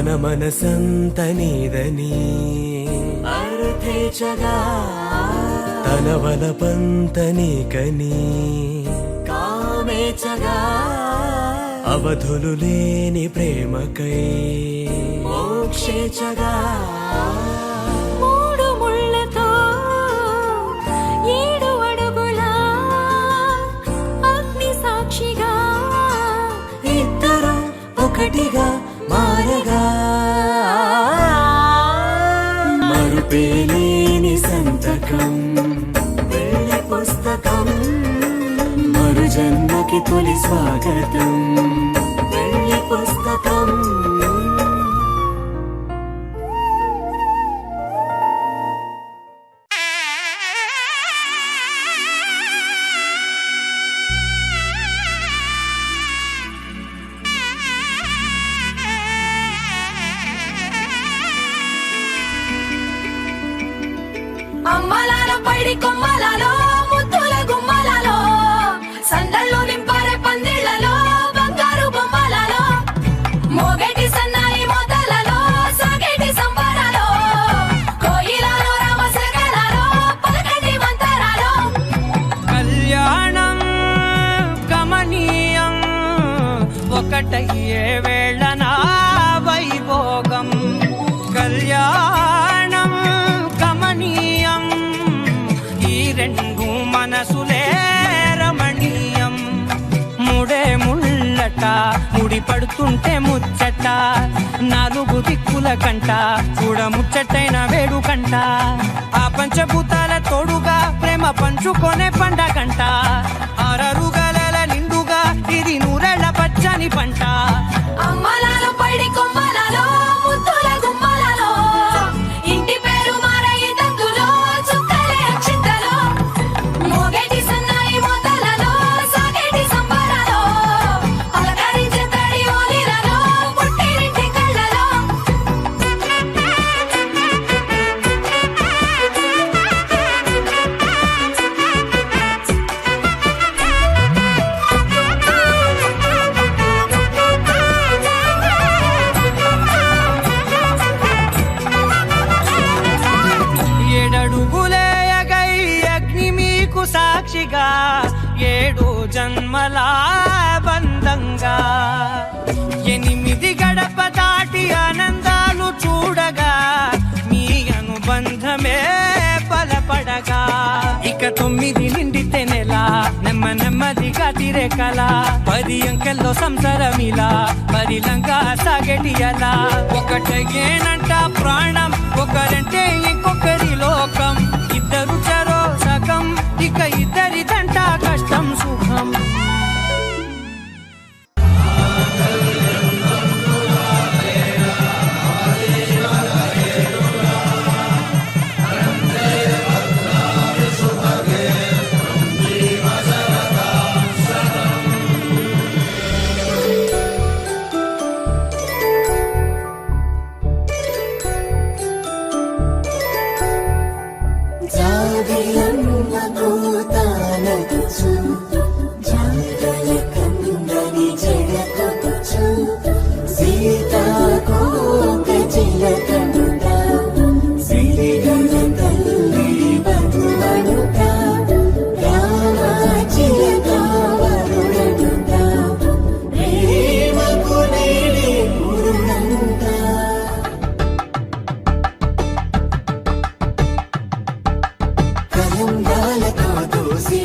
తన మనసంత నీదని అర్థేచగా తన వలపంత నీకని కామేచగా అవధులు లేని ప్రేమకై మోక్షేచగా మూడు ముళ్ళతో 7 అడుగుల అగ్ని సాక్షిగా ఇద్దరు ఒకటిగా మారగా మరుపేలేని సంతకం వెళ్ళి పుస్తకం మరు జన్మకి తొలి స్వాగతం వెళ్ళి పుస్తకం అమ్మలాలో పైడి కొమ్మలలో ముద్దుల గుమ్మలలో సందళ్ళు నింపారే పందిళ్లలో బంగారు బొమ్మలలో మోగేటి సన్నాయి మోతలలో సాగేటి సంబరాలో కోయిలలో రామసగలలో పలకటి మంతరాలో కళ్యాణం గమనీయం ఒకటయ్యే వేళనా వైభోగం కళ్యాణం గమనీయం ఈ రెండు మనసులే రమణీయం ముడే ముళ్ళట ముడి పడుతుంటే ముచ్చట 4 దిక్కుల కంట చూడ ముచ్చటైన వేడుకంట ఆ పంచభూతాల తోడుగా ప్రేమ పంచుకొనే పండగంట 6 గలల నిండుగా ఇది 100 పచ్చని పంట అమ్మలాలో పైడి కొమ్మలలో ముద్దుల గుమ్మలలో ఇంటి పేరు మారయి తందులో చుక్కలే అక్షింతలో మోగేటి సన్నాయి మోతలలో సాగేటి సంబరాలో అలకరించే తడి ఓలిలలో పుట్టినింటి కళ్ళలో ఏడడుగులేయగై అగ్ని మీకు సాక్షిగా 7 జన్మల బంధంగా 8 గడప దాటి ఆనందాలు చూడగా మీ అనుబంధమే బలపడగా ఇక 9 నిండితే నెల నెమ్మదిగా తిరే కల 10 అంకెల్లో సంసారమిలా పరిలంగా సాగటి అలా ఒకటేనంట ప్రాణం ఒకరంటే ఇంకొకరి లోకం ఇద్దరు చరో సగం ఇక ఇద్దరిదంట కష్టం సుఖం జాబిలమ్మ కూతానదుచు జాగల కందని జడకొదుచు సీతాకోక చిలకనుట సిరిగల తల్లి బతువనుట రామచిలక వరుడనుట ప్రేమకు నేడే పురుడంట కలంగాలతో దోసి